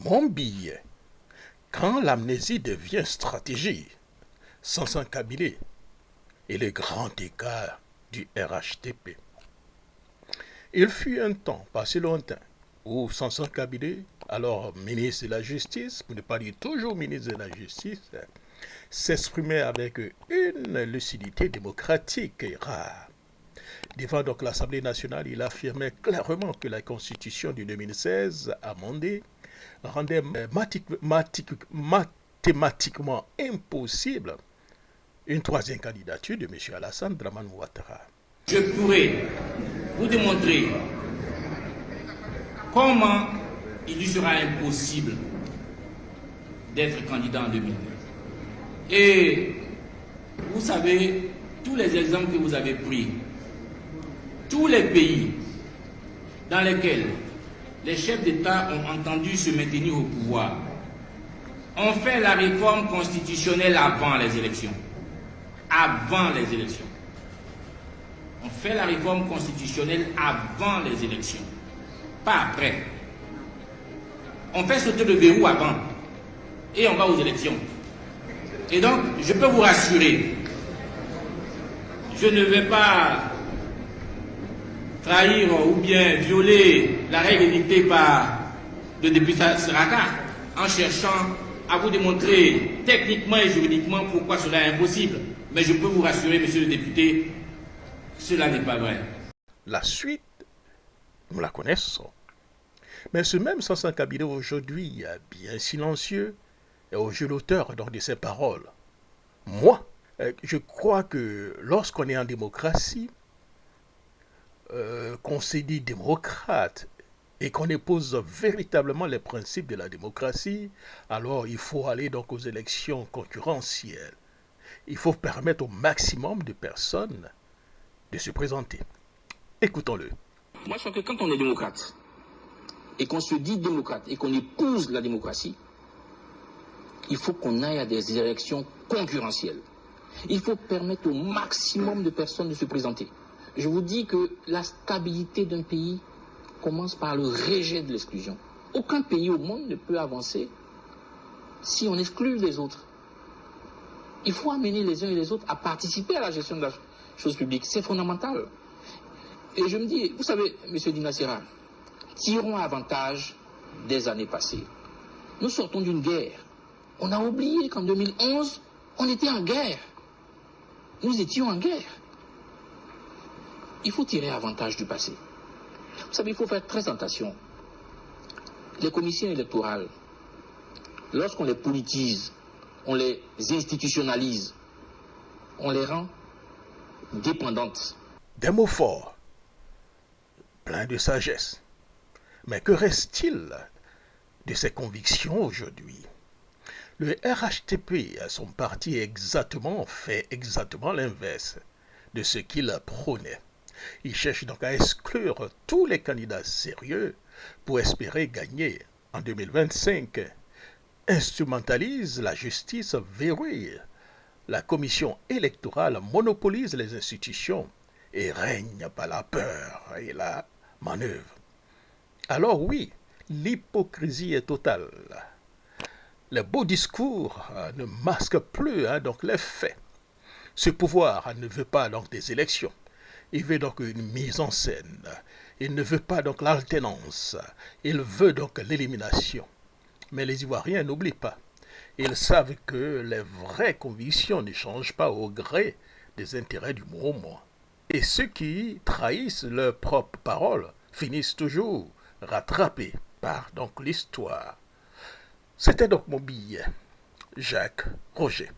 Mon billet, quand l'amnésie devient stratégie, sans Kabylie et le grand écart du RHTP. Il fut un temps, pas si lointain, où Sanson Kabylie, alors ministre de la Justice, pour ne pas dire toujours ministre de la Justice, s'exprimait avec une lucidité démocratique et rare. Devant donc l'Assemblée nationale, il affirmait clairement que la Constitution de 2016, amendée, rendait mathématiquement impossible une troisième candidature de M. Alassane Draman Ouattara. Je pourrais vous démontrer comment il lui sera impossible d'être candidat en 2020. Et vous savez, tous les exemples que vous avez pris, tous les pays dans lesquels les chefs d'État ont entendu se maintenir au pouvoir ont fait la réforme constitutionnelle avant les élections. Avant les élections. On fait la réforme constitutionnelle avant les élections, pas après. On fait sauter le verrou avant et on va aux élections. Et donc, je peux vous rassurer, je ne vais pas trahir ou bien violer la règle dictée par le député Seraka en cherchant à vous démontrer techniquement et juridiquement pourquoi cela est impossible. Mais je peux vous rassurer, monsieur le député, cela n'est pas vrai. La suite, nous la connaissons. Mais ce même Sanson Kabylie aujourd'hui, bien silencieux, est au jeu l'auteur de ses paroles. Moi, je crois que lorsqu'on est en démocratie, qu'on se dit démocrate et qu'on épouse véritablement les principes de la démocratie, alors il faut aller donc aux élections concurrentielles. Il faut permettre au maximum de personnes de se présenter. Écoutons-le. Moi, je crois que quand on est démocrate, et qu'on se dit démocrate, et qu'on épouse la démocratie, il faut qu'on aille à des élections concurrentielles. Il faut permettre au maximum de personnes de se présenter. Je vous dis que la stabilité d'un pays commence par le rejet de l'exclusion. Aucun pays au monde ne peut avancer si on exclut les autres. Il faut amener les uns et les autres à participer à la gestion de la chose publique. C'est fondamental. Et je me dis, vous savez, M. Dinassira, tirons avantage des années passées. Nous sortons d'une guerre. On a oublié qu'en 2011, on était en guerre. Nous étions en guerre. Il faut tirer avantage du passé. Vous savez, il faut faire très attention. Les commissions électorales, lorsqu'on les politise, on les institutionnalise, on les rend dépendantes. Des mots forts, pleins de sagesse. Mais que reste-t-il de ses convictions aujourd'hui? Le RHTP, son parti, fait exactement l'inverse de ce qu'il prônait. Il cherche donc à exclure tous les candidats sérieux pour espérer gagner en 2025. Instrumentalise la justice, verrouille la commission électorale, monopolise les institutions et règne par la peur et la manœuvre. Alors oui, l'hypocrisie est totale. Les beaux discours ne masquent plus donc les faits. Ce pouvoir ne veut pas donc des élections. Il veut donc une mise en scène. Il ne veut pas donc l'alternance. Il veut donc l'élimination. Mais les Ivoiriens n'oublient pas. Ils savent que les vraies convictions ne changent pas au gré des intérêts du moment. Et ceux qui trahissent leurs propres paroles finissent toujours rattrapés par donc l'histoire. C'était donc mon billet, Jacques Roger.